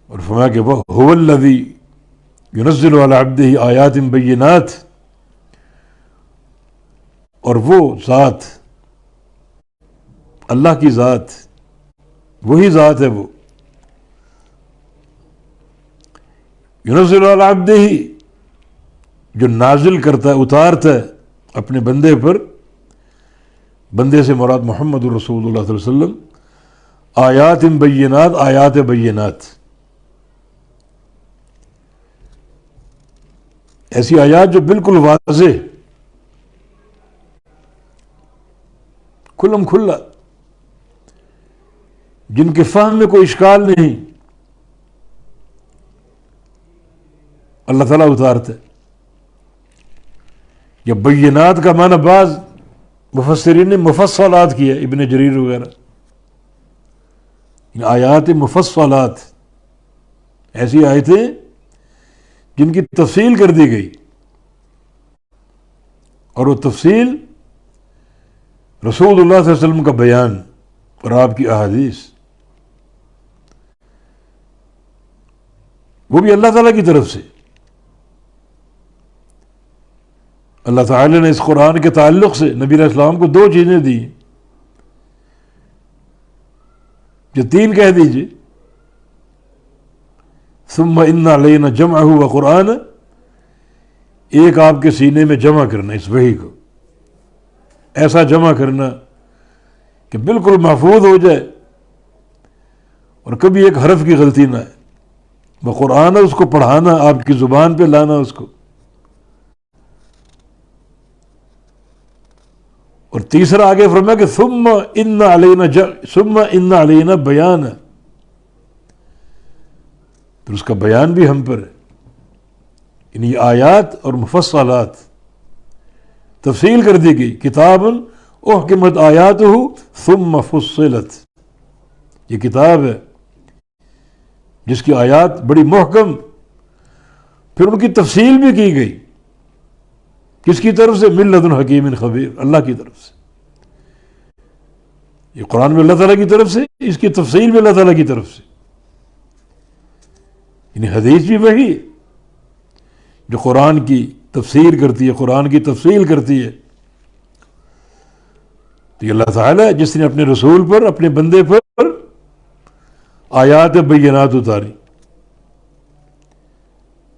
اور فرمایا کہ وہ هو الذی ينزل على عبده آیات بینات، اور وہ ذات، اللہ کی ذات، وہی ذات ہے، وہ ينزل على عبده، جو نازل کرتا ہے، اتارتا ہے اپنے بندے پر، بندے سے مراد محمد رسول اللہ صلی اللہ علیہ وسلم، آیات بینات، آیات بینات، ایسی آیات جو بالکل واضح، کھلم کھلا، جن کے فہم میں کوئی اشکال نہیں، اللہ تعالیٰ اتارتا ہے۔ یا بینات کا معنی بعض مفسرین نے مفصلات کیا، ابن جریر وغیرہ، آیات مفصلات، ایسی آیتیں جن کی تفصیل کر دی گئی، اور وہ تفصیل رسول اللہ صلی اللہ علیہ وسلم کا بیان اور آپ کی احادیث، وہ بھی اللہ تعالیٰ کی طرف سے۔ اللہ تعالیٰ نے اس قرآن کے تعلق سے نبی علیہ السلام کو 2 چیزیں دی، جو 3 کہہ دیجئے، ثم ان علینا جمعہ وقرآن، ایک آپ کے سینے میں جمع کرنا اس وحی کو، ایسا جمع کرنا کہ بالکل محفوظ ہو جائے اور کبھی ایک حرف کی غلطی نہ ہے، وقرآن، اس کو پڑھانا، آپ کی زبان پہ لانا اس کو، اور تیسرا آگے فرمایا کہ ثم ان علینا بیان، پھر اس کا بیان بھی ہم پر ہے۔ یعنی آیات اور مفصلات تفصیل کر دی گئی، کتاب احکمت آیاتہ ثم فصلت، یہ کتاب ہے جس کی آیات بڑی محکم، پھر ان کی تفصیل بھی کی گئی، کس کی طرف سے؟ من لدن حکیم خبیر، اللہ کی طرف سے۔ یہ قرآن میں اللہ تعالیٰ کی طرف سے، اس کی تفصیل بھی اللہ تعالیٰ کی طرف سے، یعنی حدیث بھی وہی ہے جو قرآن کی تفسیر کرتی ہے، قرآن کی تفصیل کرتی ہے۔ تو یہ اللہ تعالیٰ جس نے اپنے رسول پر، اپنے بندے پر آیات بینات اتاری،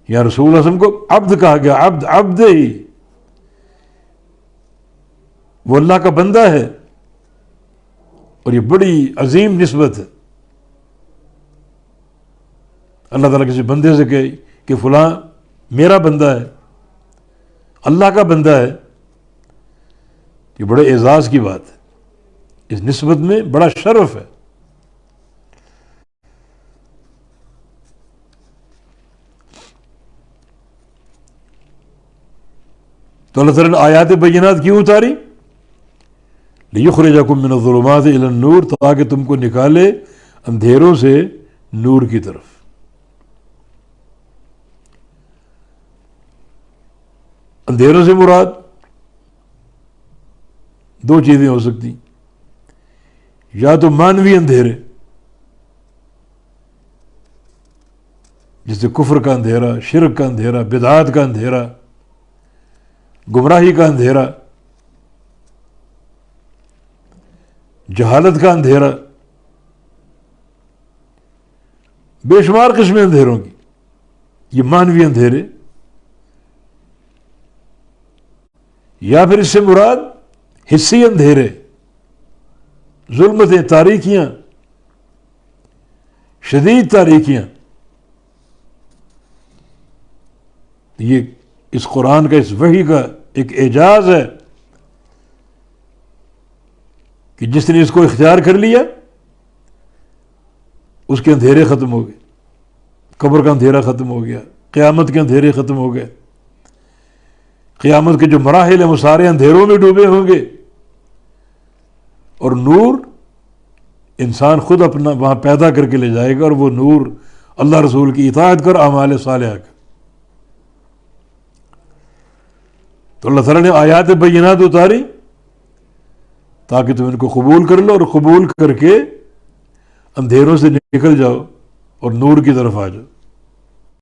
یا رسول اللہ علیہ وسلم کو عبد کہا گیا، عبد، عبد ہی، وہ اللہ کا بندہ ہے، اور یہ بڑی عظیم نسبت ہے۔ اللہ تعالیٰ کسی بندے سے کہے کہ فلاں میرا بندہ ہے، اللہ کا بندہ ہے، یہ بڑے اعزاز کی بات ہے، اس نسبت میں بڑا شرف ہے۔ تو اللہ تعالیٰ نے آیات بینات کیوں اتاری؟ لِيُخْرِجَكُم مِّنَ الظُّلُمَاتِ إِلَى النُّورِ، تاکہ تم کو نکالے اندھیروں سے نور کی طرف۔ اندھیروں سے مراد 2 چیزیں ہو سکتی، یا تو مانوی اندھیرے، جیسے کفر کا اندھیرا، شرک کا اندھیرا، بدعات کا اندھیرا، گمراہی کا اندھیرا، جہالت کا اندھیرا، بے شمار قسمیں اندھیروں کی، یہ مانوی اندھیرے۔ یا پھر اس سے مراد حسی اندھیرے، ظلمتیں، تاریکیاں، شدید تاریکیاں۔ یہ اس قرآن کا، اس وحی کا ایک اعجاز ہے کہ جس نے اس کو اختیار کر لیا، اس کے اندھیرے ختم ہو گئے، قبر کا اندھیرا ختم ہو گیا، قیامت کے اندھیرے ختم ہو گئے، قیامت کے جو مراحل ہیں وہ سارے اندھیروں میں ڈوبے ہوں گے، اور نور انسان خود اپنا وہاں پیدا کر کے لے جائے گا، اور وہ نور اللہ رسول کی اطاعت کر اعمال صالحہ کا۔ تو اللہ تعالیٰ نے آیات بینات اتاری تاکہ تم ان کو قبول کر لو، اور قبول کر کے اندھیروں سے نکل جاؤ اور نور کی طرف آ جاؤ۔